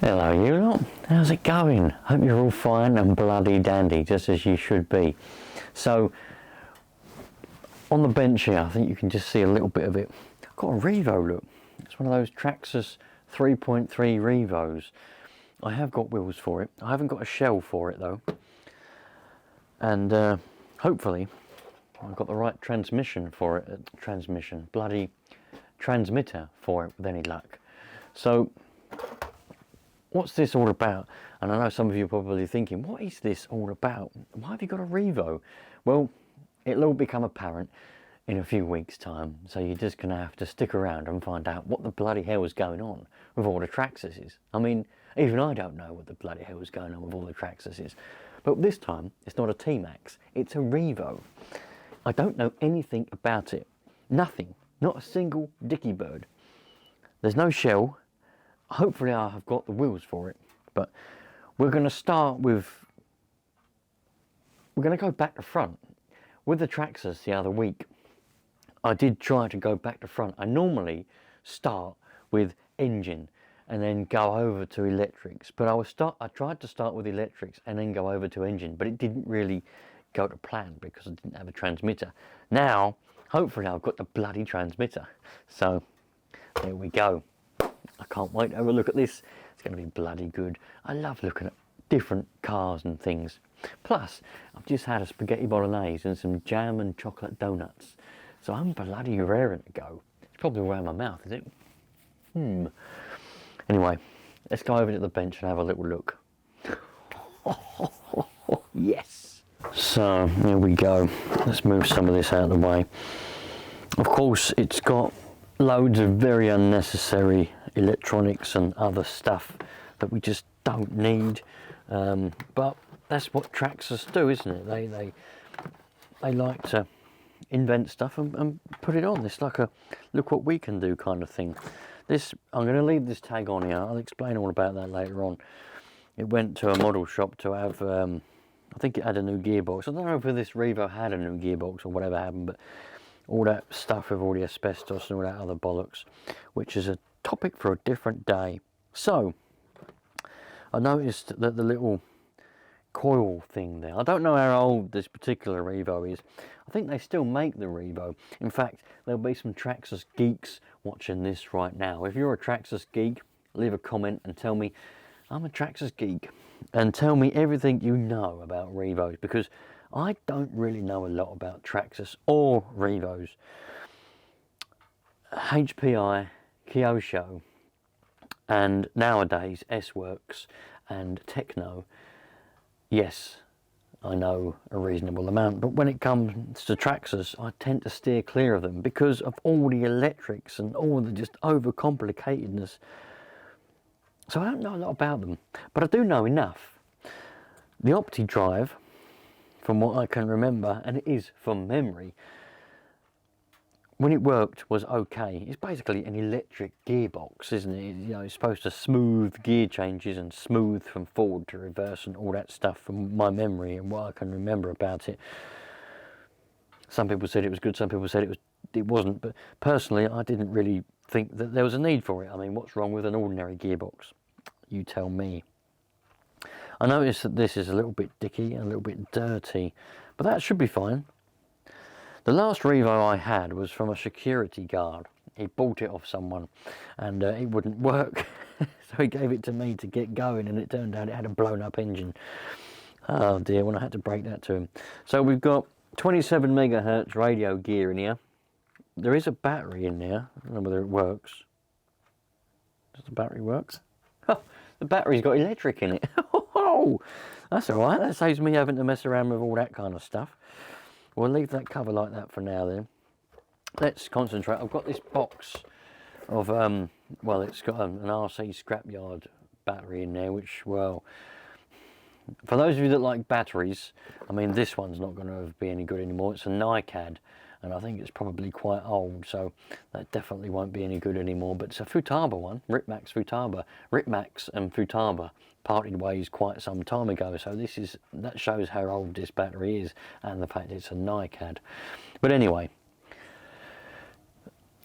Hello you lot, how's it going? Hope you're all fine and bloody dandy, just as you should be. So, on the bench here, I think you can just see a little bit of it. I've got a Revo, look. It's one of those Traxxas 3.3 Revos. I have got wheels for it. I haven't got a shell for it though. And hopefully, I've got the right transmission for it. Bloody transmitter for it with any luck. So, what's this all about? And I know some of you are probably thinking, what is this all about? Why have you got a Revo? Well, it'll all become apparent in a few weeks' time. So you're just going to have to stick around and find out what the bloody hell is going on with all the Traxxas. I mean, even I don't know what the bloody hell is going on with all the Traxxas. But this time, it's not a T-Max, it's a Revo. I don't know anything about it. Nothing. Not a single dicky bird. There's no shell. Hopefully I have got the wheels for it, but we're going to start with, we're going to go back to front. With the Traxxas the other week, I did try to go back to front. I normally start with engine and then go over to electrics, but I tried to start with electrics and then go over to engine, but it didn't really go to plan because I didn't have a transmitter. Now, hopefully I've got the bloody transmitter. So, there we go. I can't wait to have a look at this. It's going to be bloody good. I love looking at different cars and things. Plus, I've just had a spaghetti bolognese and some jam and chocolate donuts. So I'm bloody raring to go. It's probably around my mouth, is it? Anyway, let's go over to the bench and have a little look. Yes! So, here we go. Let's move some of this out of the way. Of course, it's got loads of very unnecessary electronics and other stuff that we just don't need, but that's what Traxxas do, isn't it? They like to invent stuff and put it on. It's like a look what we can do kind of thing. This, I'm going to leave this tag on here. I'll explain all about that later on. It went to a model shop to have, I think it had a new gearbox. I don't know if this Revo had a new gearbox or whatever happened, but all that stuff with all the asbestos and all that other bollocks, which is a topic for a different day. So, I noticed that the little coil thing there, I don't know how old this particular Revo is. I think they still make the Revo. In fact, there'll be some Traxxas geeks watching this right now. If you're a Traxxas geek, leave a comment and tell me, I'm a Traxxas geek, and tell me everything you know about Revos, because I don't really know a lot about Traxxas or Revos. HPI, Kyosho, and nowadays S-Works and Techno, yes, I know a reasonable amount, but when it comes to Traxxas, I tend to steer clear of them because of all the electrics and all the just overcomplicatedness. So I don't know a lot about them, but I do know enough. The Opti drive, from what I can remember, and it is from memory, when it worked was okay. It's basically an electric gearbox, isn't it? You know, it's supposed to smooth gear changes and smooth from forward to reverse and all that stuff from my memory and what I can remember about it. Some people said it was good, some people said it wasn't, but personally I didn't really think that there was a need for it. I mean, what's wrong with an ordinary gearbox? You tell me. I noticed that this is a little bit dicky and a little bit dirty, but that should be fine. The last Revo I had was from a security guard. He bought it off someone and it wouldn't work. So he gave it to me to get going, and it turned out it had a blown up engine. Oh dear, when I had to break that to him. So we've got 27 megahertz radio gear in here. There is a battery in there. I don't know whether it works. Does the battery work? Oh, the battery's got electric in it. Oh, that's alright. That saves me having to mess around with all that kind of stuff. We'll leave that cover like that for now then. Let's concentrate. I've got this box of, well, it's got an RC scrapyard battery in there, which, well, for those of you that like batteries, I mean, this one's not going to be any good anymore. It's a NiCad, and I think it's probably quite old, so that definitely won't be any good anymore. But it's a Futaba one, Ripmax Futaba. Ripmax and Futaba parted ways quite some time ago, so that shows how old this battery is, and the fact it's a NiCad. But anyway,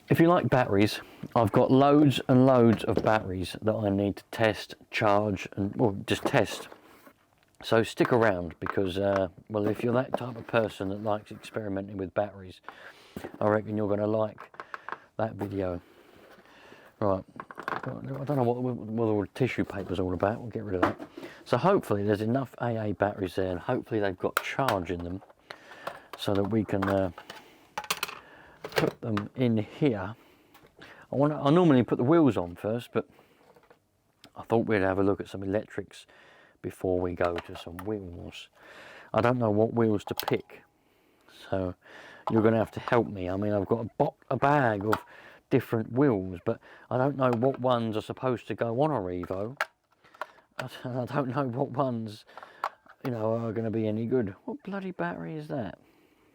If you like batteries, I've got loads and loads of batteries that I need to test, charge, and well, just test. So stick around because, well, if you're that type of person that likes experimenting with batteries, I reckon you're going to like that video. Right, I don't know what the tissue paper's all about. We'll get rid of that. So hopefully there's enough AA batteries there, and hopefully they've got charge in them, so that we can put them in here. I normally put the wheels on first, but I thought we'd have a look at some electrics before we go to some wheels. I don't know what wheels to pick, so you're going to have to help me. I mean, I've got a bag of different wheels, but I don't know what ones are supposed to go on a Revo. I don't know what ones, you know, are going to be any good. What bloody battery is that?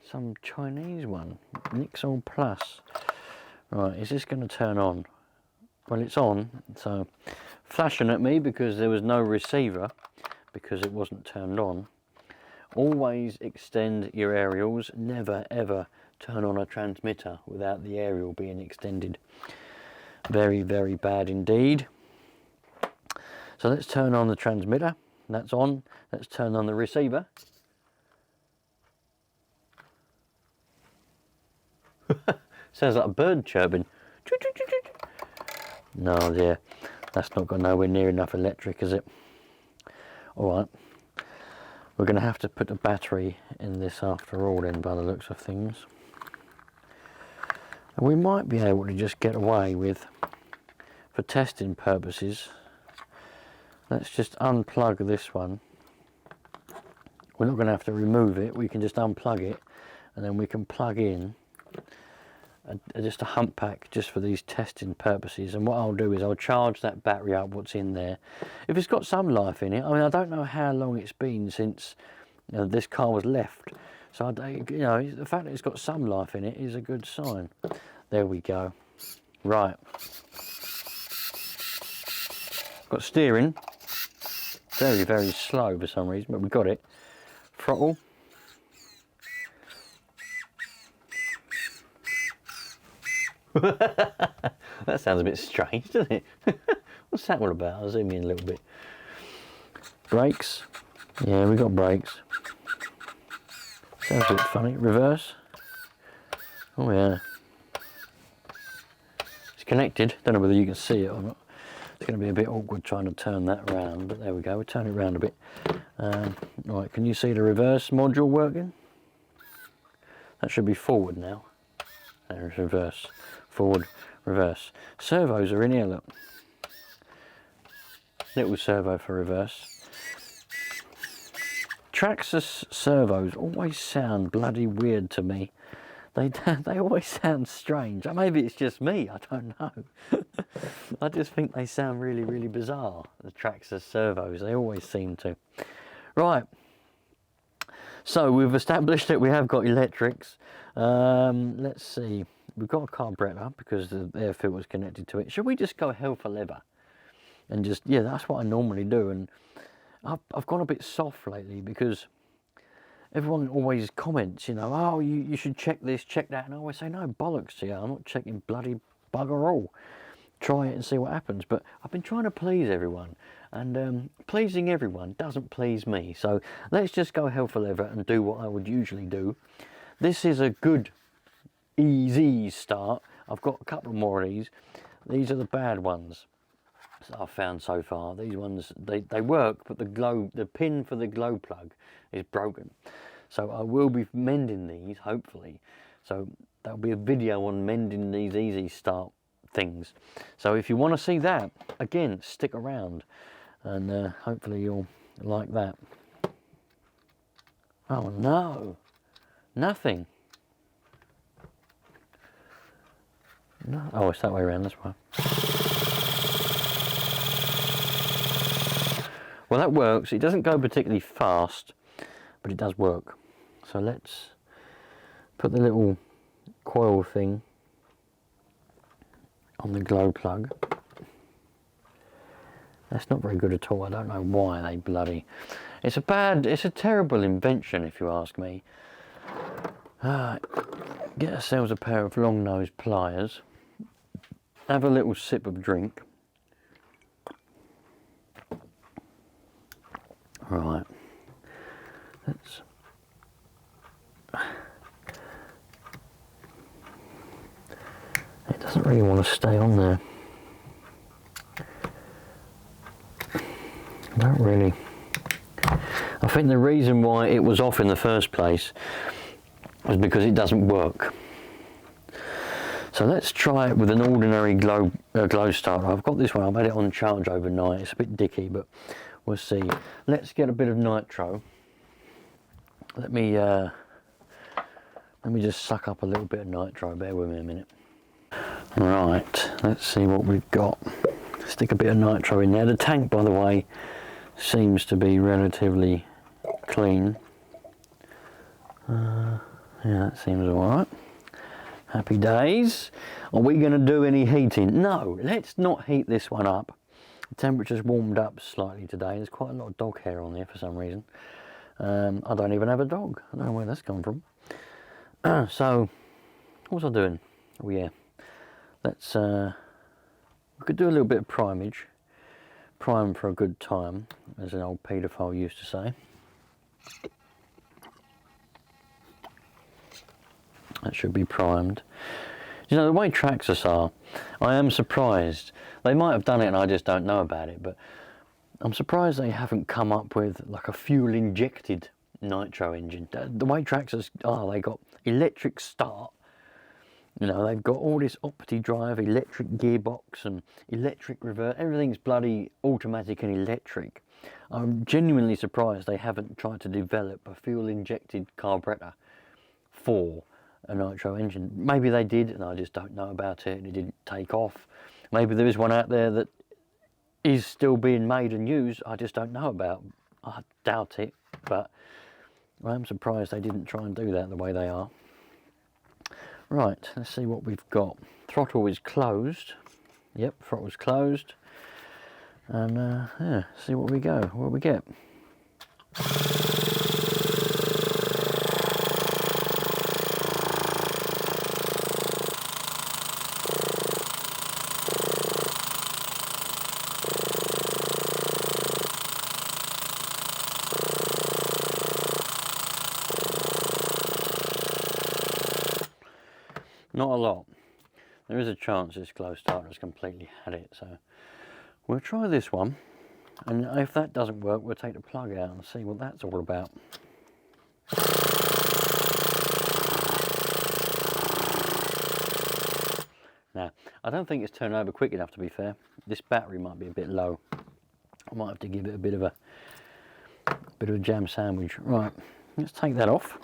Some Chinese one. Nitro Plus. Right, is this going to turn on? Well, it's on, so flashing at me because there was no receiver, because it wasn't turned on. Always extend your aerials. Never ever turn on a transmitter without the aerial being extended. Very, very bad indeed. So let's turn on the transmitter. That's on. Let's turn on the receiver. Sounds like a bird chirping. No, dear. That's not got nowhere near enough electric, is it? Alright. We're going to have to put a battery in this after all then, by the looks of things. And we might be able to just get away with, for testing purposes, let's just unplug this one. We're not going to have to remove it. We can just unplug it, and then we can plug in just a hump pack just for these testing purposes. And what I'll do is I'll charge that battery up, what's in there. If it's got some life in it, I mean, I don't know how long it's been since, you know, this car was left, so you know, the fact that it's got some life in it is a good sign. There we go. Right, got steering, very, very slow for some reason, but we got it. Throttle. That sounds a bit strange, doesn't it? What's that all about? I'll zoom in a little bit. Brakes. Yeah, we got brakes. Sounds a bit funny. Reverse. Oh yeah. It's connected. Don't know whether you can see it or not. It's going to be a bit awkward trying to turn that around, but there we go. We'll turn it around a bit. Right, can you see the reverse module working? That should be forward now. There's reverse. Forward, reverse. Servos are in here, look. Little servo for reverse. Traxxas servos always sound bloody weird to me. They always sound strange. Maybe it's just me, I don't know. I just think they sound really, really bizarre, the Traxxas servos. They always seem to. Right. So we've established that we have got electrics. Let's see. We've got a carburetor because the air filter is connected to it. Should we just go hell for leather? And just, yeah, that's what I normally do. And I've gone a bit soft lately because everyone always comments, you know, oh, you should check this, check that. And I always say, no, bollocks to you. I'm not checking bloody bugger all. Try it and see what happens. But I've been trying to please everyone. And pleasing everyone doesn't please me. So let's just go hell for leather and do what I would usually do. This is a good, easy start. I've got a couple more of these. These are the bad ones that I've found so far. These ones, they work, but the pin for the glow plug is broken. So I will be mending these, hopefully. So there'll be a video on mending these easy start things. So if you want to see that, again, stick around. And hopefully you'll like that. Oh no, nothing. No. Oh, it's that way around, this way. Well, that works. It doesn't go particularly fast, but it does work. So let's put the little coil thing on the glow plug. That's not very good at all. I don't know why they bloody... It's a terrible invention, if you ask me. Get ourselves a pair of long nose pliers. have a little sip of drink. Right. Let's... It doesn't really want to stay on there. Not really. I think the reason why it was off in the first place was because it doesn't work. So let's try it with an ordinary glow starter. I've got this one, I've had it on charge overnight. It's a bit dicky, but we'll see. Let's get a bit of nitro. Let me just suck up a little bit of nitro, bear with me a minute. Right, let's see what we've got. Stick a bit of nitro in there. The tank, by the way, seems to be relatively clean. Yeah, that seems alright. Happy days. Are we going to do any heating? No, let's not heat this one up. The temperature's warmed up slightly today. There's quite a lot of dog hair on there for some reason. I don't even have a dog. I don't know where that's come from. So, what was I doing? Oh yeah, let's we could do a little bit of primage. Prime for a good time, as an old paedophile used to say. That should be primed. You know, the way Traxxas are, I am surprised. They might have done it and I just don't know about it, but I'm surprised they haven't come up with like a fuel injected nitro engine. The way Traxxas are, they got electric start. You know, they've got all this opti drive, electric gearbox and electric reverse. Everything's bloody automatic and electric. I'm genuinely surprised they haven't tried to develop a fuel injected carburetor for a nitro engine. Maybe they did and I just don't know about it and it didn't take off. Maybe there is one out there that is still being made and used, I just don't know about. I doubt it, but I'm surprised they didn't try and do that the way they are. Right, let's see what we've got. Throttle is closed. Yep, throttle's closed. And yeah, see what we go, what we get. Not a lot. There is a chance this glow starter has completely had it, so we'll try this one, and if that doesn't work we'll take the plug out and see what that's all about. Now, I don't think it's turned over quick enough, to be fair. This battery might be a bit low. I might have to give it a bit of a jam sandwich. Right, let's take that off.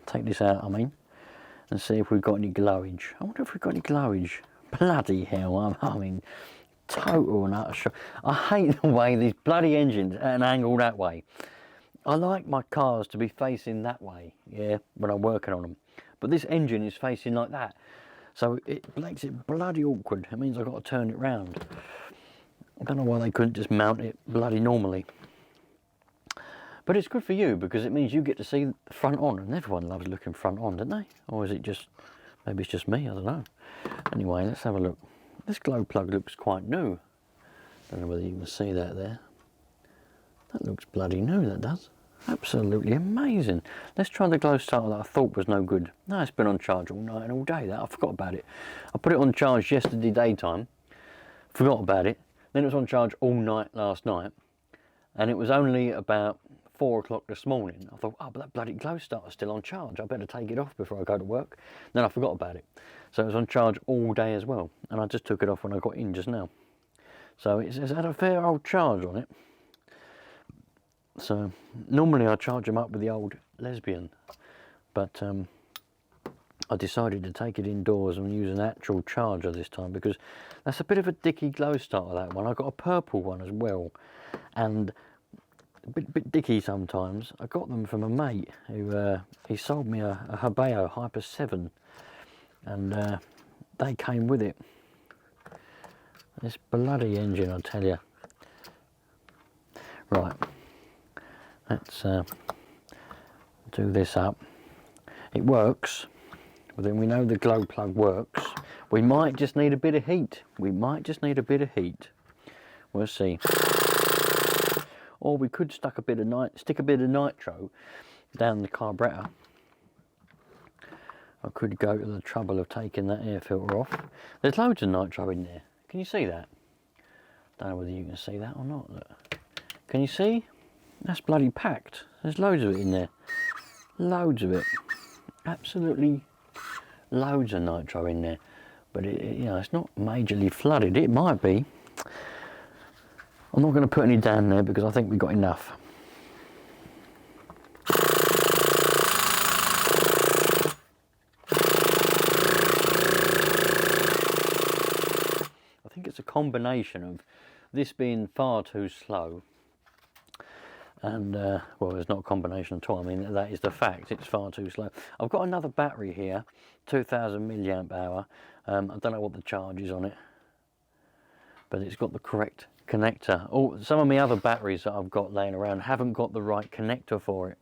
Take this out, I mean. And see if we've got any glowage. I wonder if we've got any glowage. Bloody hell, I mean, total and utter shock. I hate the way these bloody engines at an angle that way. I like my cars to be facing that way, yeah, when I'm working on them. But this engine is facing like that. So it makes it bloody awkward. It means I've got to turn it round. I don't know why they couldn't just mount it bloody normally. But it's good for you because it means you get to see the front on, and everyone loves looking front on, don't they? Or is it just, maybe it's just me, I don't know. Anyway, let's have a look. This glow plug looks quite new. Don't know whether you can see that there. That looks bloody new, that does. Absolutely amazing. Let's try the glow starter that I thought was no good. No, it's been on charge all night and all day. That I forgot about it. I put it on charge yesterday daytime, forgot about it. Then it was on charge all night last night, and it was only about 4 o'clock this morning. I thought, oh, but that bloody glow starter's still on charge. I better take it off before I go to work. Then I forgot about it. So it was on charge all day as well. And I just took it off when I got in just now. So it's had a fair old charge on it. So normally I charge them up with the old lesbian. But I decided to take it indoors and use an actual charger this time because that's a bit of a dicky glow starter, that one. I got a purple one as well. And a bit dicky sometimes. I got them from a mate who he sold me a Hebeo Hyper 7, and they came with it. This bloody engine, I tell you. Right, let's do this up. It works, but then we know the glow plug works We might just need a bit of heat. We might just need a bit of heat. We'll see. Or we could stick a bit of nitro down the carburetor. I could go to the trouble of taking that air filter off. There's loads of nitro in there. Can you see that? Don't know whether you can see that or not. Look. Can you see? That's bloody packed. There's loads of it in there. Loads of it. Absolutely loads of nitro in there. But you know, it's not majorly flooded. It might be. I'm not going to put any down there because I think we've got enough. I think it's a combination of this being far too slow and well, it's not a combination at all. I mean, that is the fact. It's far too slow. I've got another battery here, 2000 milliamp hour. I don't know what the charge is on it, but it's got the correct connector. Oh, some of my other batteries that I've got laying around haven't got the right connector for it,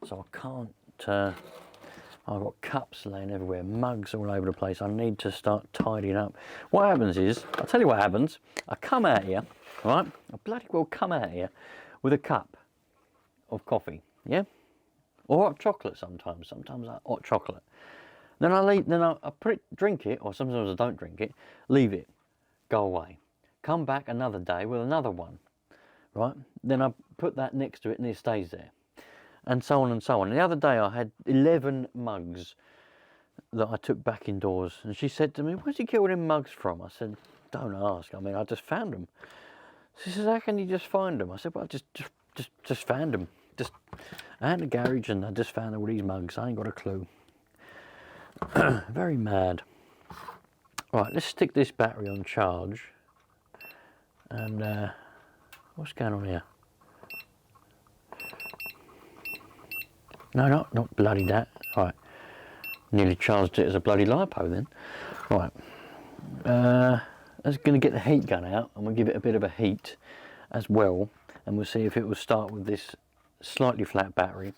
so I can't. I've got cups laying everywhere, mugs all over the place. I need to start tidying up. What happens is, I'll tell you what happens. I come out here, right? I bloody well come out here with a cup of coffee, yeah, or hot chocolate sometimes. Sometimes hot chocolate. Then I put it, drink it, or sometimes I don't drink it. Leave it, go away. Come back another day with another one, right? Then I put that next to it, and it stays there, and so on and so on. And the other day I had 11 mugs that I took back indoors, and she said to me, "Where'd you get all them mugs from?" I said, "Don't ask. I mean, I just found them." She says, "How can you just find them?" I said, "Well, I just found them. Just out in the garage, and I just found all these mugs. I ain't got a clue." Very mad. Right, let's stick this battery on charge. And what's going on here? No, not bloody that. Right, nearly charged it as a bloody LiPo then. Right, that's going to get the heat gun out, and we'll give it a bit of a heat as well, and we'll see if it will start with this slightly flat battery.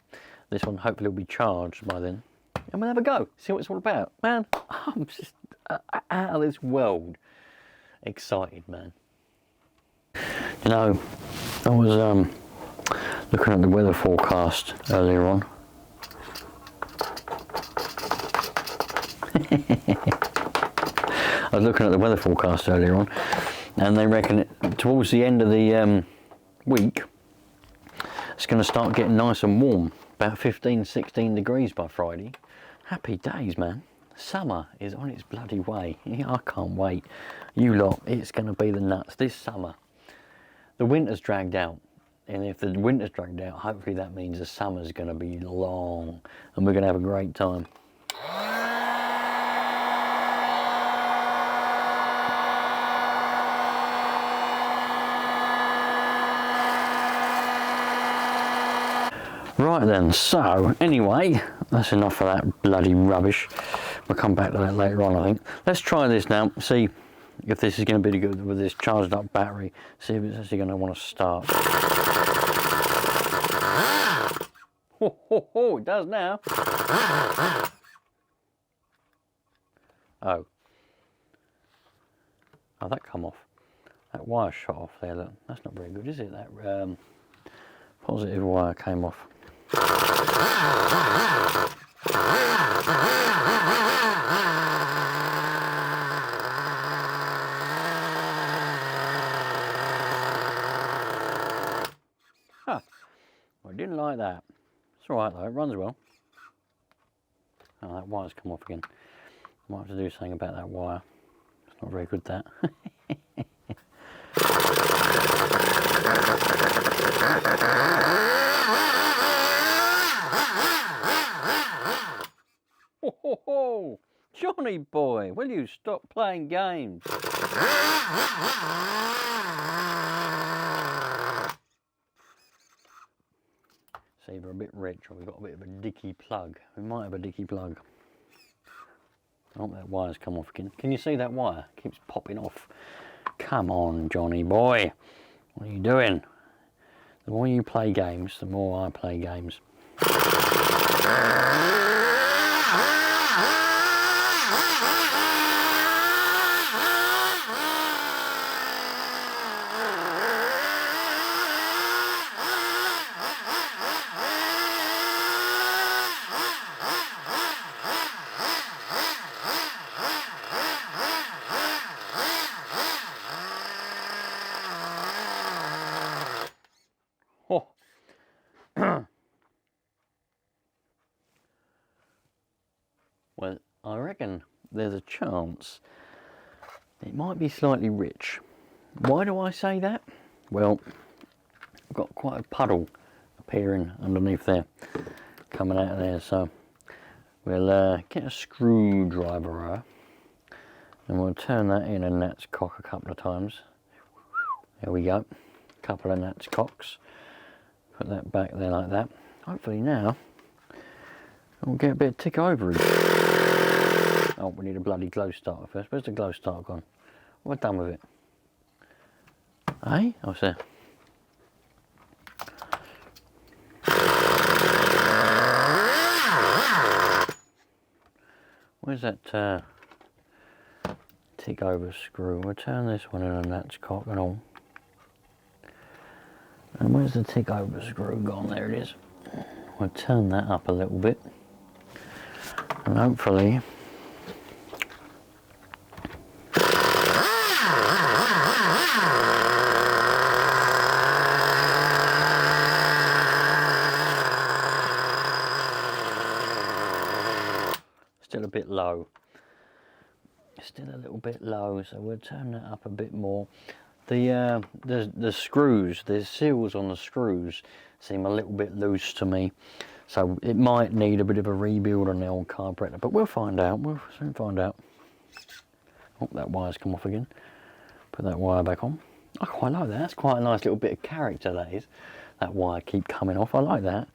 This one hopefully will be charged by then, and we'll have a go, see what it's all about. Man, I'm just out of this world excited, man. You know, I was looking at the weather forecast earlier on. I was looking at the weather forecast earlier on, and they reckon towards the end of the week it's going to start getting nice and warm, about 15-16 degrees by Friday. Happy days, man. Summer is on its bloody way. I can't wait. You lot, it's going to be the nuts this summer. The winter's dragged out, and if the winter's dragged out, hopefully that means the summer's going to be long, and we're going to have a great time. Right then, so anyway, that's enough of that bloody rubbish. We'll come back to that later on, I think. Let's try this now, see if this is going to be good with this charged up battery, see if it's actually going to want to start. Oh, it does now. Oh, that come off. That wire shot off there, look. That's not very good, is it? That positive wire came off. Huh. Well, I didn't like that. It's alright though, it runs well. Oh, that wire's come off again. Might have to do something about that wire. It's not very good, that. Oh, Johnny boy, will you stop playing games? See, we're a bit rich, or we've got a bit of a dicky plug. We might have a dicky plug. Oh, that wire's come off again. Can you see that wire? It keeps popping off. Come on, Johnny boy. What are you doing? The more you play games, the more I play games. Well, I reckon there's a chance it might be slightly rich. Why do I say that? Well, I've got quite a puddle appearing underneath there, coming out of there, so we'll get a screwdriver and we'll turn that in a gnat's cock a couple of times. There we go, a couple of gnat's cocks. Put that back there like that. Hopefully now we'll get a bit of tick over. Oh, we need a bloody glow starter first. Where's the glow starter gone? What have I done with it? Hey? Oh, it's there. Where's that tick over screw? We'll turn this one in and that's cock and all. And where's the tick over screw gone? There it is. We'll turn that up a little bit. And hopefully still a bit low. Still a little bit low, so we'll turn that up a bit more. The screws, the seals on the screws seem a little bit loose to me, so it might need a bit of a rebuild on the old carburetor, but we'll find out. We'll soon find out. Oh, that wire's come off again. Put that wire back on. I quite like that. That's quite a nice little bit of character, that is. That wire keep coming off. I like that.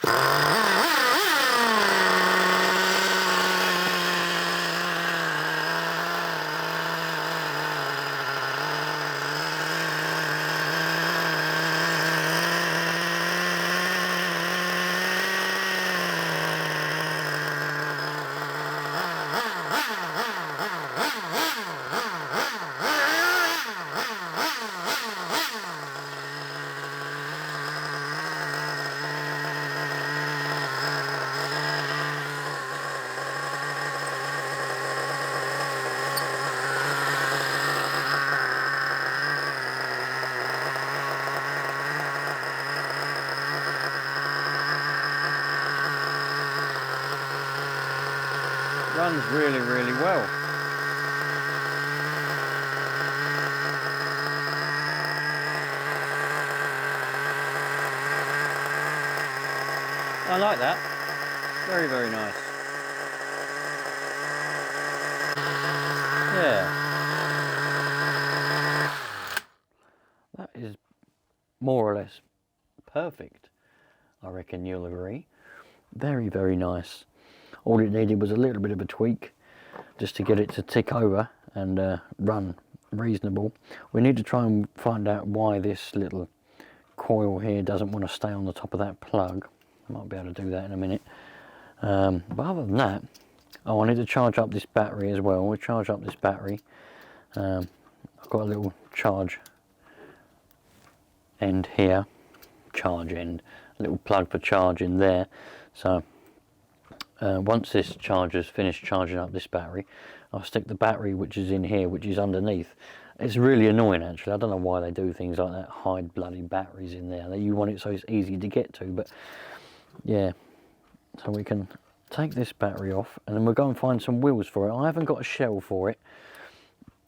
Runs really, really well. I like that. Very, very nice. Yeah. That is more or less perfect. I reckon you'll agree. Very, very nice. All it needed was a little bit of a tweak just to get it to tick over and run reasonable. We need to try and find out why this little coil here doesn't want to stay on the top of that plug. I might be able to do that in a minute. But other than that, oh, I need to charge up this battery as well. We'll charge up this battery. I've got a little charge end here, charge end, a little plug for charging there. So once this charger's finished charging up this battery, I'll stick the battery which is in here, which is underneath. It's really annoying actually. I don't know why they do things like that, hide bloody batteries in there. You want it so it's easy to get to, but yeah. So we can take this battery off and then we'll go and find some wheels for it. I haven't got a shell for it.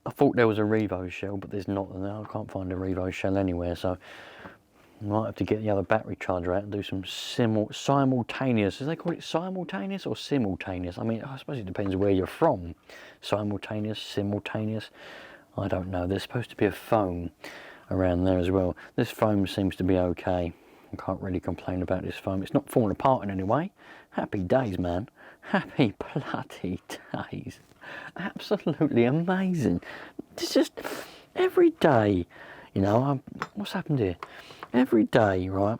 I thought there was a Revo shell, but there's not. I can't find a Revo shell anywhere, so I might have to get the other battery charger out and do some simultaneous. Do they call it simultaneous or simultaneous? I mean, I suppose it depends where you're from. Simultaneous, simultaneous. I don't know. There's supposed to be a foam around there as well. This foam seems to be okay. I can't really complain about this foam. It's not falling apart in any way. Happy days, man. Happy bloody days. Absolutely amazing. It's just every day, you know. What's happened here? Every day, right,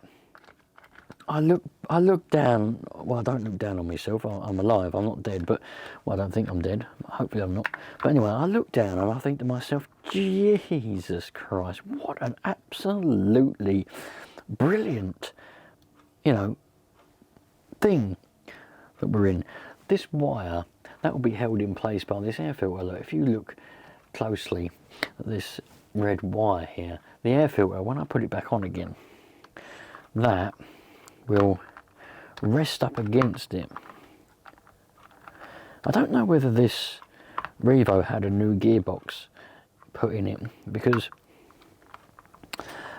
I look down. Well, I don't look down on myself. I'm alive. I'm not dead, but well, I don't think I'm dead. Hopefully I'm not. But anyway, I look down and I think to myself, Jesus Christ, what an absolutely brilliant, you know, thing that we're in. This wire, that will be held in place by this air filter. Look, if you look closely at this red wire here, the air filter, when I put it back on again, that will rest up against it I don't know whether this Revo had a new gearbox put in it, because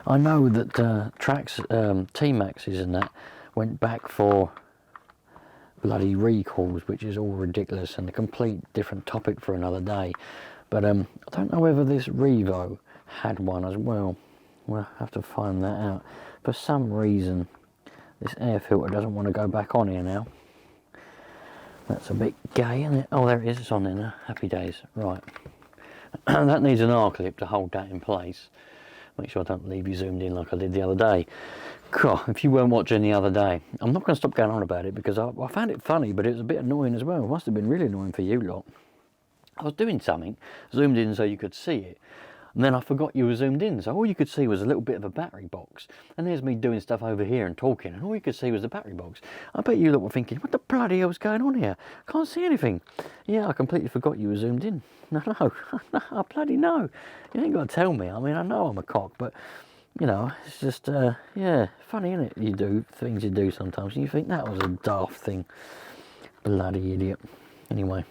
I know that Traxxas, T-Maxes and that went back for bloody recalls, which is all ridiculous and a complete different topic for another day. But I don't know whether this Revo had one as well. We'll have to find that out. For some reason, this air filter doesn't want to go back on here now. That's a bit gay, isn't it? Oh, there it is. It's on there now. Happy days. Right. That needs an R-clip to hold that in place. Make sure I don't leave you zoomed in like I did the other day. God, if you weren't watching the other day, I'm not going to stop going on about it because I found it funny, but it was a bit annoying as well. It must have been really annoying for you lot. I was doing something, zoomed in so you could see it, and then I forgot you were zoomed in, so all you could see was a little bit of a battery box. And there's me doing stuff over here and talking, and all you could see was the battery box. I bet you lot were thinking, what the bloody hell's going on here? Can't see anything. Yeah, I completely forgot you were zoomed in. No, I bloody know. You ain't got to tell me. I mean, I know I'm a cock, but, you know, it's just, yeah, funny, isn't it? You do things you do sometimes, and you think that was a daft thing. Bloody idiot. Anyway,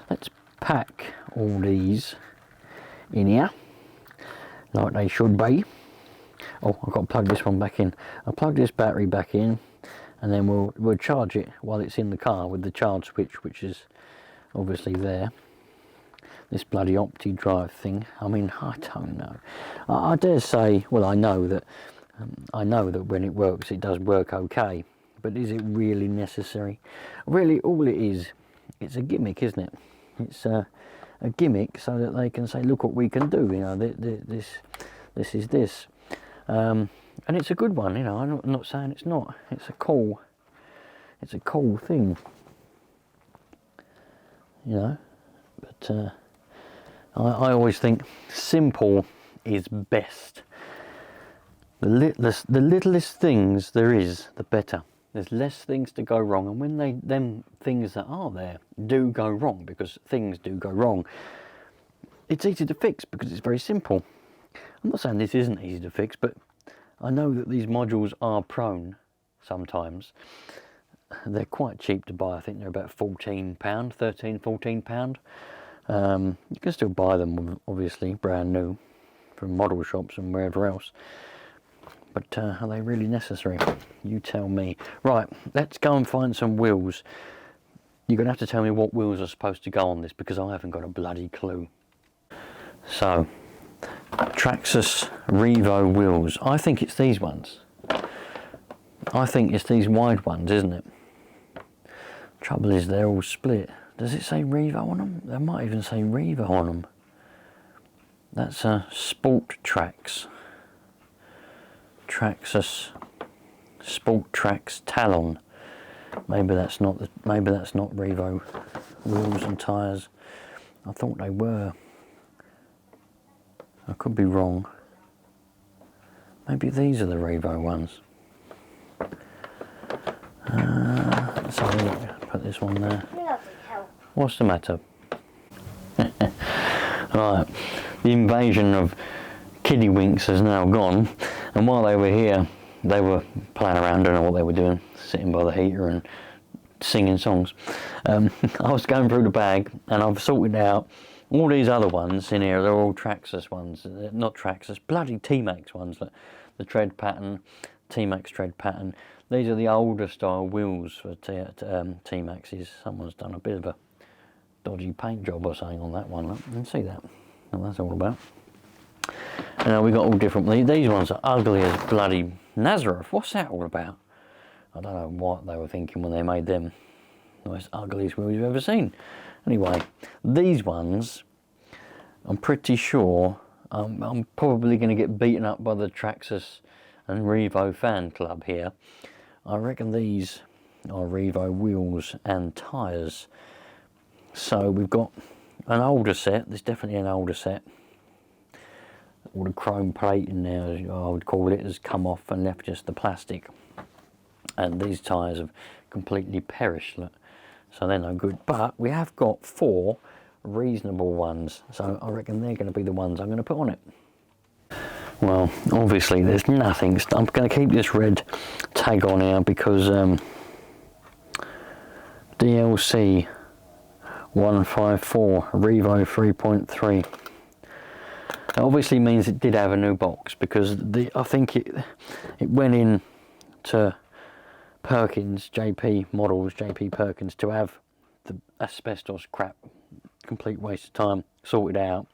let's pack all these in here like they should be. Oh, I've got to plug this one back in. I'll plug this battery back in, and then we'll charge it while it's in the car with the charge switch, which is obviously there. This bloody Opti drive thing, I mean, I don't know. I dare say, well, I know that when it works, it does work okay, but is it really necessary? Really, all it is, it's a gimmick, isn't it? It's a gimmick so that they can say, look what we can do, you know, this is this. And it's a good one, you know, I'm not saying it's not. It's a cool thing, you know, but I always think simple is best. The littlest things there is, the better. There's less things to go wrong, and when them things that are there do go wrong, because things do go wrong, it's easy to fix because it's very simple. I'm not saying this isn't easy to fix, but I know that these modules are prone sometimes. They're quite cheap to buy. I think they're about £14, £13–14. You can still buy them, obviously, brand new from model shops and wherever else. But are they really necessary? You tell me. Right, let's go and find some wheels. You're going to have to tell me what wheels are supposed to go on this, because I haven't got a bloody clue. So, Traxxas Revo wheels. I think it's these ones. I think it's these wide ones, isn't it? Trouble is, they're all split. Does it say Revo on them? They might even say Revo on them. That's a Sport Trax. Traxxas Sport Trax Talon. Maybe that's not Revo wheels and tyres. I thought they were. I could be wrong. Maybe these are the Revo ones. Let's have a look. Put this one there. What's the matter? Right, the invasion of kiddywinks has now gone, and while they were here, they were playing around, don't know what they were doing, sitting by the heater and singing songs. I was going through the bag, and I've sorted out all these other ones in here. They're all Traxxas ones, not Traxxas, bloody T-Max ones, like the tread pattern, T-Max tread pattern. These are the older style wheels for T-Maxes. Someone's done a bit of a dodgy paint job or something on that one. Look, you can see that. What that's all about. And now we've got all different. These ones are ugly as bloody Nazareth. What's that all about? I don't know what they were thinking when they made them. The most ugliest wheels you've ever seen. Anyway, these ones, I'm pretty sure, I'm probably going to get beaten up by the Traxxas and Revo fan club here. I reckon these are Revo wheels and tyres. So we've got an older set. There's definitely an older set. All the chrome plate in there, as I would call it, has come off and left just the plastic. And these tyres have completely perished. Look. So they're no good. But we have got 4 reasonable ones. So I reckon they're going to be the ones I'm going to put on it. Well, obviously there's nothing. I'm going to keep this red tag on here because DLC 154 Revo 3.3. That obviously means it did have a new box, because I think it went in to Perkins, JP Models, JP Perkins, to have the asbestos crap, complete waste of time, sorted out.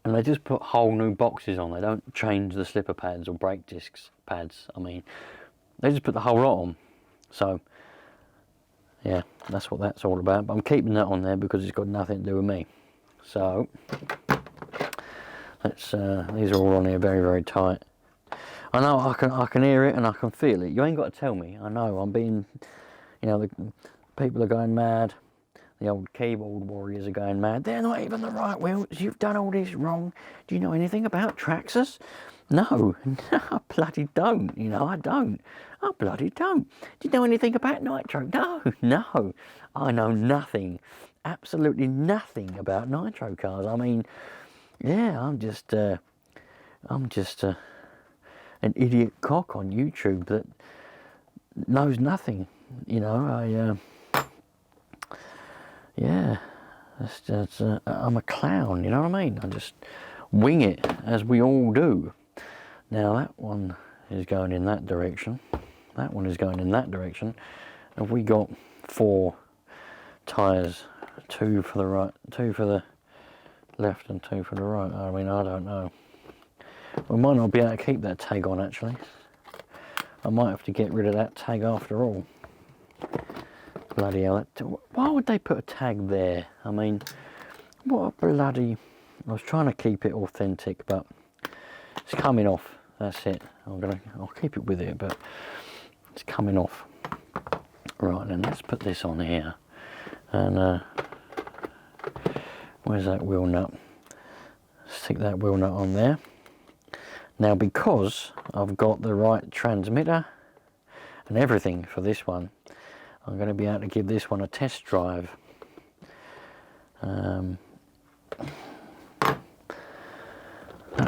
And they just put whole new boxes on. They don't change the slipper pads or brake discs pads. I mean, they just put the whole lot on. So, yeah, that's what that's all about. But I'm keeping that on there because it's got nothing to do with me. So, let's. These are all on here very, very tight. I know I can hear it and I can feel it. You ain't got to tell me. I know I'm being, you know, the people are going mad. The old keyboard warriors are going mad. They're not even the right wheels. You've done all this wrong. Do you know anything about Traxxas? No, I bloody don't. You know, I don't. I bloody don't. Do you know anything about Nitro? No. I know nothing. Absolutely nothing about Nitro cars. I mean, yeah, I'm just an idiot cock on YouTube that knows nothing. You know, yeah, I'm a clown, you know what I mean? I just wing it, as we all do. Now that one is going in that direction. That one is going in that direction. Have we got 4 tyres? 2 for the right, 2 for the left and 2 for the right. I mean, I don't know. We might not be able to keep that tag on, actually. I might have to get rid of that tag after all. Bloody hell, why would they put a tag there? I mean, what a bloody... I was trying to keep it authentic, but it's coming off. That's it. I'll keep it with it, but it's coming off. Right, then let's put this on here. And where's that wheel nut? Stick that wheel nut on there. Now, because I've got the right transmitter and everything for this one, I'm going to be able to give this one a test drive. That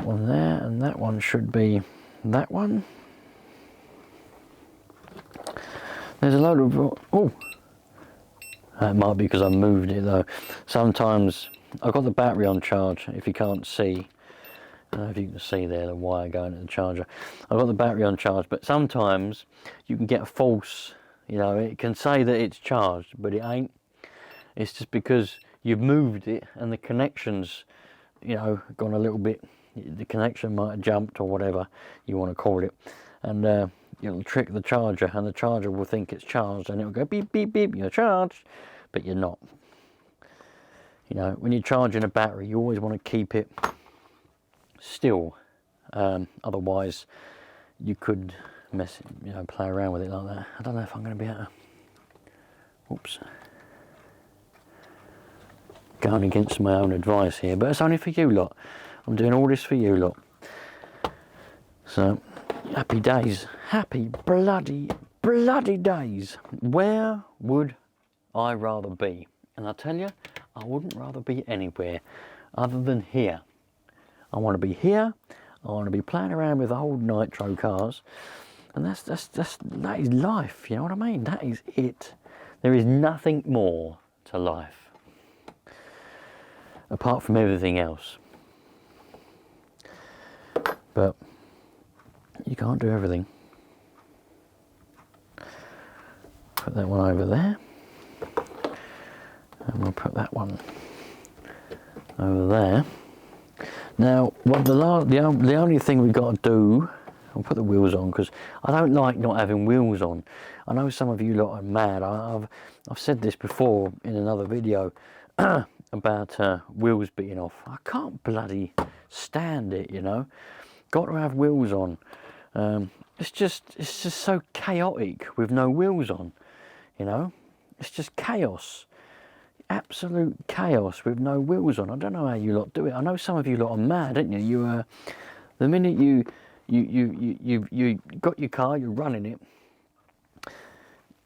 one there, and that one should be that one. There's a load of... Oh! That might be because I moved it though. Sometimes I've got the battery on charge, if you can't see. I don't know if you can see there the wire going to the charger. I've got the battery on charge, but sometimes you can get a false... You know, it can say that it's charged, but it ain't. It's just because you've moved it and the connection's, you know, gone a little bit. The connection might have jumped or whatever you want to call it. And it'll trick the charger, and the charger will think it's charged, and it'll go beep, beep, beep, you're charged, but you're not. You know, when you're charging a battery, you always want to keep it still. Otherwise, you could play around with it like that. I don't know if I'm going to be able to... Oops. Going against my own advice here, but it's only for you lot. I'm doing all this for you lot. So, happy days. Happy bloody days. Where would I rather be? And I tell you, I wouldn't rather be anywhere other than here. I want to be here. I want to be playing around with old Nitro cars. And that is life, you know what I mean? That is it. There is nothing more to life, apart from everything else. But you can't do everything. Put that one over there. And we'll put that one over there. Now, what the only thing we've got to do... I'll put the wheels on because I don't like not having wheels on. I know some of you lot are mad. I've said this before in another video about wheels being off. I can't bloody stand it, you know. Got to have wheels on. It's just so chaotic with no wheels on, you know. It's just chaos. Absolute chaos with no wheels on. I don't know how you lot do it. I know some of you lot are mad, aren't you? The minute you got your car, you're running it,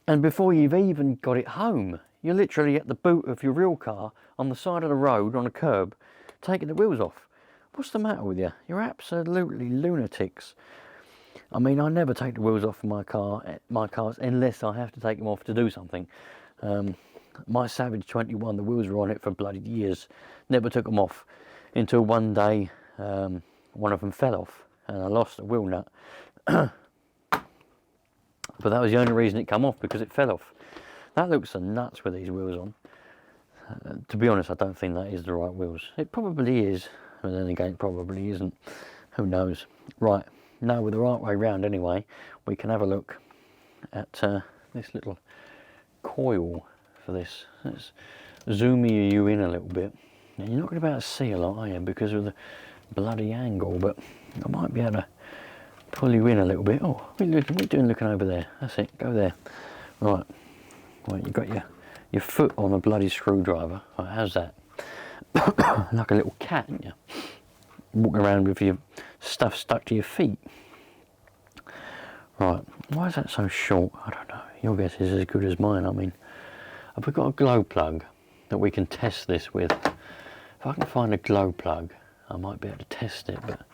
and before you've even got it home, you're literally at the boot of your real car on the side of the road on a curb, taking the wheels off. What's the matter with you? You're absolutely lunatics. I mean, I never take the wheels off of my cars unless I have to take them off to do something. My Savage 21, the wheels were on it for bloody years. Never took them off until one day one of them fell off and I lost a wheel nut. But that was the only reason it come off, because it fell off. That looks so nuts with these wheels on. To be honest, I don't think that is the right wheels. It probably is, but then again, it probably isn't. Who knows? Right, now with the right way round anyway, we can have a look at this little coil for this. Let's zoom you in a little bit. Now, you're not going to be able to see a lot, are you, because of the bloody angle, but I might be able to pull you in a little bit. Oh, what are you doing looking over there? That's it, go there. Right, you've got your foot on a bloody screwdriver. Right, how's that? Like a little cat, aren't you? Walking around with your stuff stuck to your feet. Right, why is that so short? I don't know. Your guess is as good as mine. I mean, have we got a glow plug that we can test this with? If I can find a glow plug, I might be able to test it, but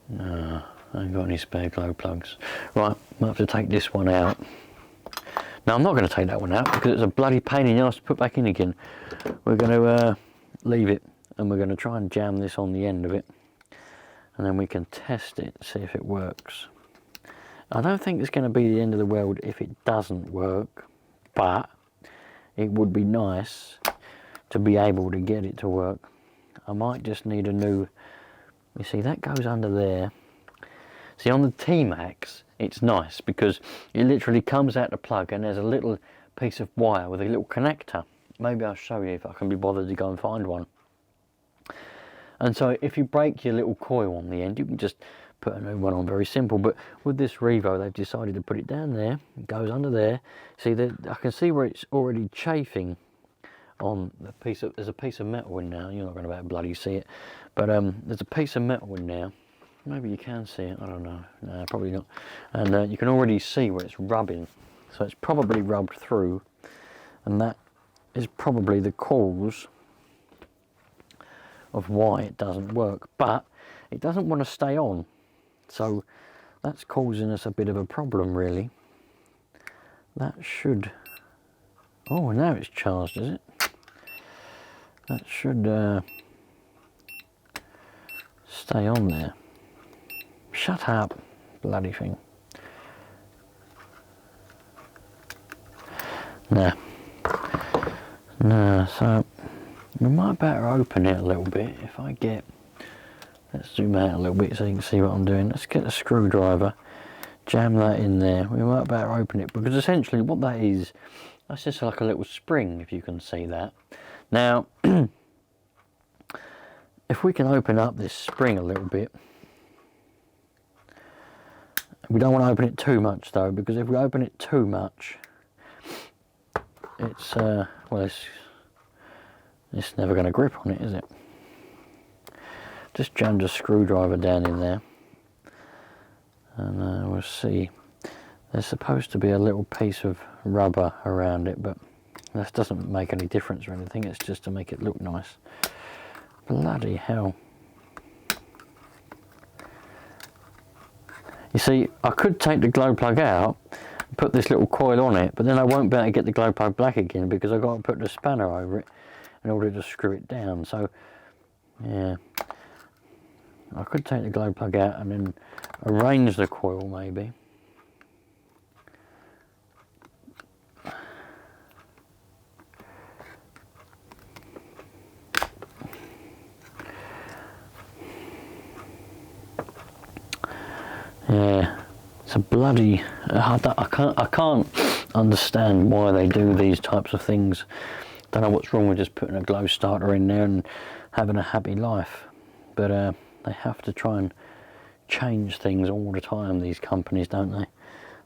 no, I ain't got any spare glow plugs. Right, might have to take this one out. Now, I'm not going to take that one out because it's a bloody pain in the ass to put back in again. We're going to leave it, and we're going to try and jam this on the end of it, and then we can test it, see if it works. I don't think it's going to be the end of the world if it doesn't work, but it would be nice to be able to get it to work. I might just need a new, you see that goes under there. See, on the T-Max it's nice because it literally comes out the plug and there's a little piece of wire with a little connector. Maybe I'll show you if I can be bothered to go and find one. And so if you break your little coil on the end, you can just put a new one on, very simple. But with this Revo, they've decided to put it down there. It goes under there. See, I can see where it's already chafing on the piece of, there's a piece of metal in there. You're not going to be able to bloody see it, but there's a piece of metal in there. Maybe you can see it, I don't know. No, probably not. And you can already see where it's rubbing. So it's probably rubbed through, and that is probably the cause of why it doesn't work. But it doesn't want to stay on, so that's causing us a bit of a problem, really. That should, oh, now it's charged, is it? That should stay on there. Shut up, bloody thing. Nah. No, so we might better open it a little bit. If I get, let's zoom out a little bit so you can see what I'm doing. Let's get a screwdriver, jam that in there. We might better open it because essentially what that is, that's just like a little spring, if you can see that. Now, if we can open up this spring a little bit, we don't want to open it too much though, because if we open it too much, it's well, it's never going to grip on it, is it? Just jam the screwdriver down in there, and we'll see. There's supposed to be a little piece of rubber around it, but that doesn't make any difference or anything. It's just to make it look nice. Bloody hell. You see, I could take the glow plug out, put this little coil on it, but then I won't be able to get the glow plug back again because I've got to put the spanner over it in order to screw it down. So, yeah, I could take the glow plug out and then arrange the coil maybe. Yeah, it's a bloody, I can't understand why they do these types of things. Don't know what's wrong with just putting a glow starter in there and having a happy life, but they have to try and change things all the time, these companies, don't they?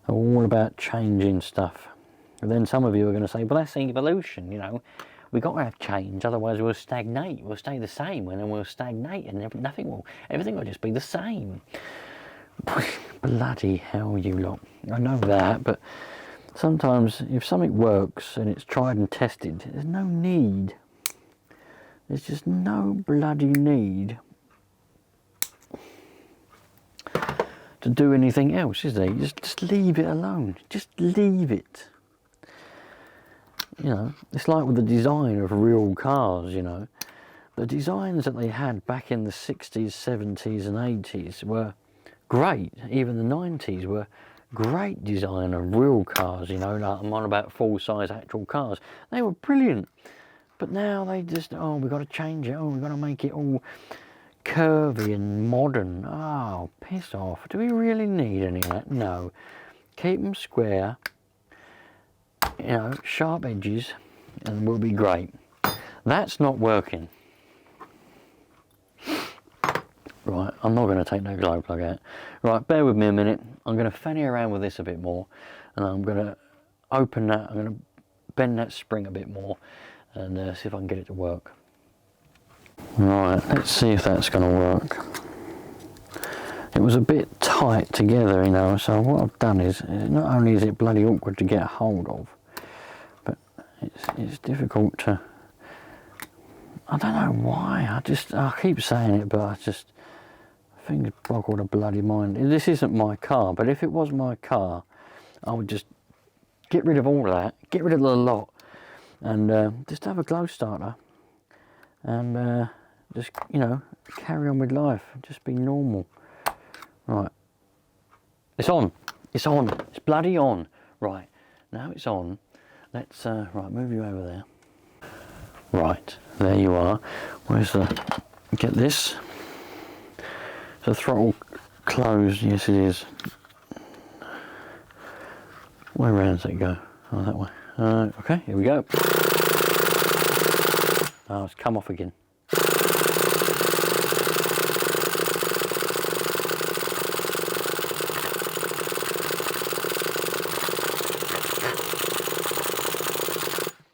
They're all about changing stuff. And then some of you are going to say, well, that's evolution, you know. We've got to have change, otherwise we'll stagnate. We'll stay the same, and then we'll stagnate, and everything will just be the same. Bloody hell, you lot. I know that, but sometimes if something works and it's tried and tested, there's no need. There's just no bloody need to do anything else, is there? Just leave it alone. Just leave it. You know, it's like with the design of real cars, you know. The designs that they had back in the 60s, 70s and 80s were great. Even the 90s were great design of real cars, you know, like I'm on about full-size actual cars. They were brilliant. But now they just, oh, we've got to change it. Oh, we've got to make it all curvy and modern. Oh, piss off. Do we really need any of that? No. Keep them square, you know, sharp edges, and we'll be great. That's not working. Right, I'm not going to take that glow plug out. Right, bear with me a minute. I'm going to fanny around with this a bit more, and I'm going to open that. I'm going to bend that spring a bit more, and see if I can get it to work. Right, let's see if that's going to work. It was a bit tight together, you know, so what I've done is, not only is it bloody awkward to get a hold of, but it's difficult to, I don't know why, I keep saying it, but things boggle the bloody mind. This isn't my car, but if it was my car, I would just get rid of all of that, get rid of the lot, and just have a glow starter, and just, you know, carry on with life, just be normal. Right, it's on, it's bloody on. Right, now it's on. Let's, right, move you over there. Right, there you are. Where's the, get this. The throttle closed, yes it is. Where round does it go? Oh, that way. Okay, here we go. Oh, it's come off again.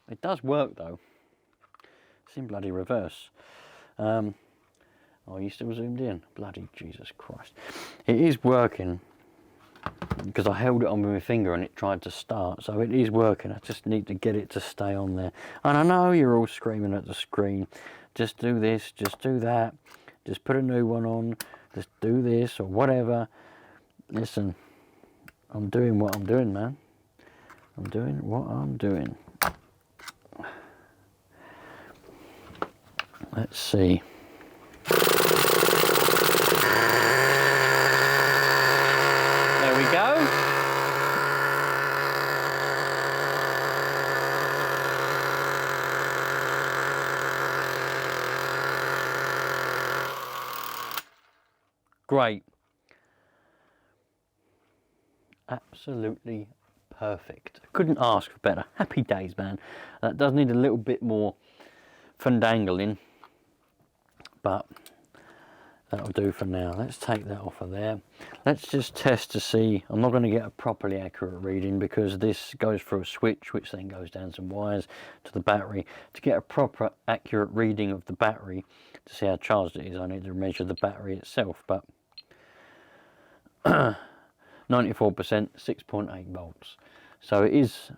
It does work though. It's in bloody reverse. Oh, you still zoomed in? Bloody Jesus Christ. It is working, because I held it on with my finger and it tried to start, so it is working. I just need to get it to stay on there. And I know you're all screaming at the screen, just do this, just do that, just put a new one on, just do this or whatever. Listen, I'm doing what I'm doing, man. I'm doing what I'm doing. Let's see. There we go. Great. Absolutely perfect. Couldn't ask for better. Happy days, man. That does need a little bit more fundangling, but that'll do for now. Let's take that off of there. Let's just test to see. I'm not going to get a properly accurate reading because this goes through a switch which then goes down some wires to the battery. To get a proper accurate reading of the battery, to see how charged it is, I need to measure the battery itself. But 94%, 6.8 volts. So it is,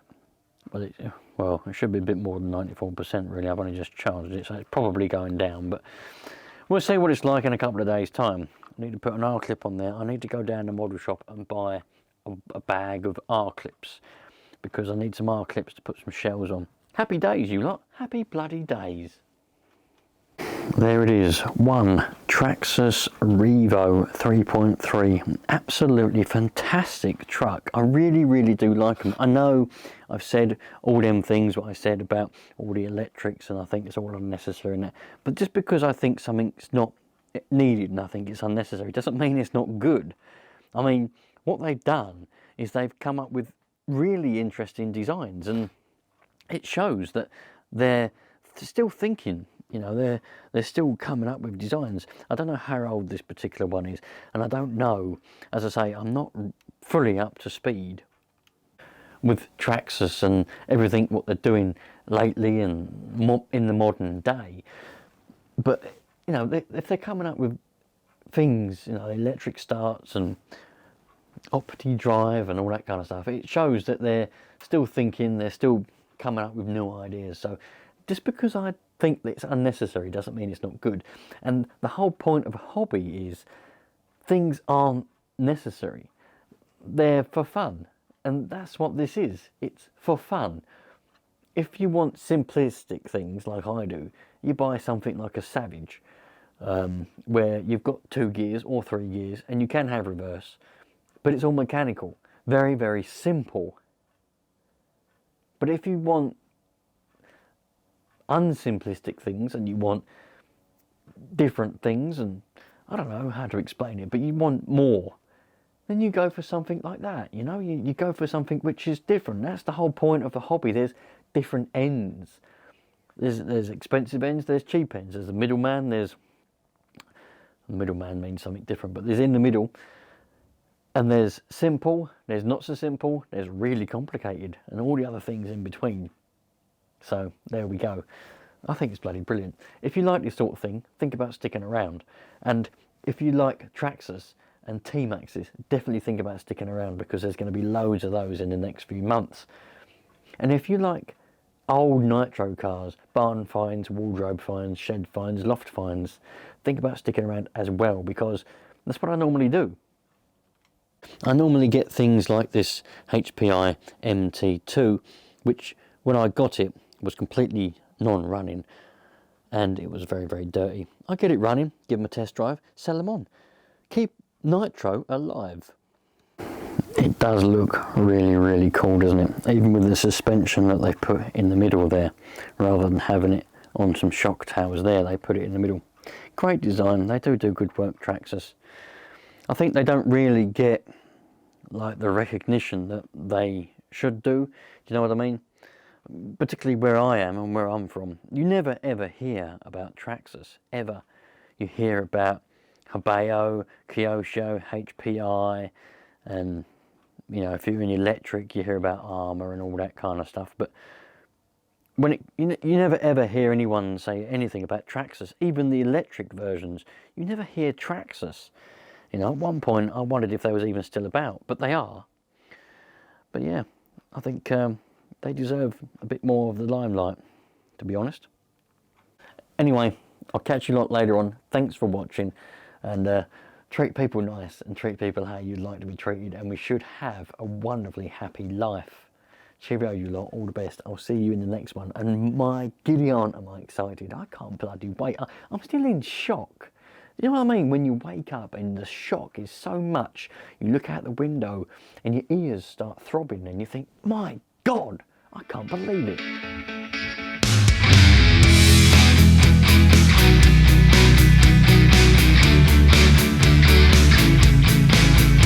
well, it should be a bit more than 94% really. I've only just charged it, so it's probably going down, but we'll see what it's like in a couple of days' time. I need to put an R-clip on there. I need to go down to the model shop and buy a bag of R-clips, because I need some R-clips to put some shells on. Happy days, you lot. Happy bloody days. There it is, one Traxxas Revo 3.3. Absolutely fantastic truck. I really do like them. I know I've said all them things what I said about all the electrics, and I think it's all unnecessary and that, but just because I think something's not needed and I think it's unnecessary doesn't mean it's not good. I mean, what they've done is they've come up with really interesting designs, and it shows that they're still thinking. You know, they're still coming up with designs. I don't know how old this particular one is, and I don't know, as I say, I'm not fully up to speed with Traxxas and everything what they're doing lately and in the modern day. But, you know, if they're coming up with things, you know, electric starts and opti drive and all that kind of stuff, it shows that they're still thinking, they're still coming up with new ideas. So just because I think that it's unnecessary doesn't mean it's not good. And the whole point of a hobby is things aren't necessary. They're for fun, and that's what this is. It's for fun. If you want simplistic things like I do, you buy something like a Savage, where you've got 2 gears or 3 gears, and you can have reverse, but it's all mechanical. Very, very simple. But if you want unsimplistic things, and you want different things, and I don't know how to explain it, but you want more, then you go for something like that. You know, you go for something which is different. That's the whole point of the hobby. There's different ends. There's expensive ends, there's cheap ends. There's a middleman, the middleman means something different, but there's in the middle. And there's simple, there's not so simple, there's really complicated, and all the other things in between. So there we go. I think it's bloody brilliant. If you like this sort of thing, think about sticking around. And if you like Traxxas and T-Maxes, definitely think about sticking around, because there's going to be loads of those in the next few months. And if you like old Nitro cars, barn finds, wardrobe finds, shed finds, loft finds, think about sticking around as well, because that's what I normally do. I normally get things like this HPI MT2, which when I got it was completely non-running, and it was very, very dirty. I get it running, give them a test drive, sell them on. Keep Nitro alive. It does look really, really cool, doesn't it? Even with the suspension that they put in the middle there, rather than having it on some shock towers there, they put it in the middle. Great design. They do good work, Traxxas. I think they don't really get like the recognition that they should do. Do you know what I mean? Particularly where I am and where I'm from, you never ever hear about Traxxas, ever. You hear about Habeo, Kyosho, HPI, and you know, if you're in electric, you hear about Armour and all that kind of stuff. But when you never ever hear anyone say anything about Traxxas. Even the electric versions, you never hear Traxxas. You know, at one point I wondered if they was even still about, but they are. But yeah, I think they deserve a bit more of the limelight, to be honest. Anyway, I'll catch you lot later on. Thanks for watching, and treat people nice and treat people how you'd like to be treated, and we should have a wonderfully happy life. Cheerio, you lot. All the best. I'll see you in the next one. And my giddy aunt, am I excited. I can't bloody wait. I'm still in shock. You know what I mean? When you wake up and the shock is so much, you look out the window and your ears start throbbing and you think, my God, I can't believe it.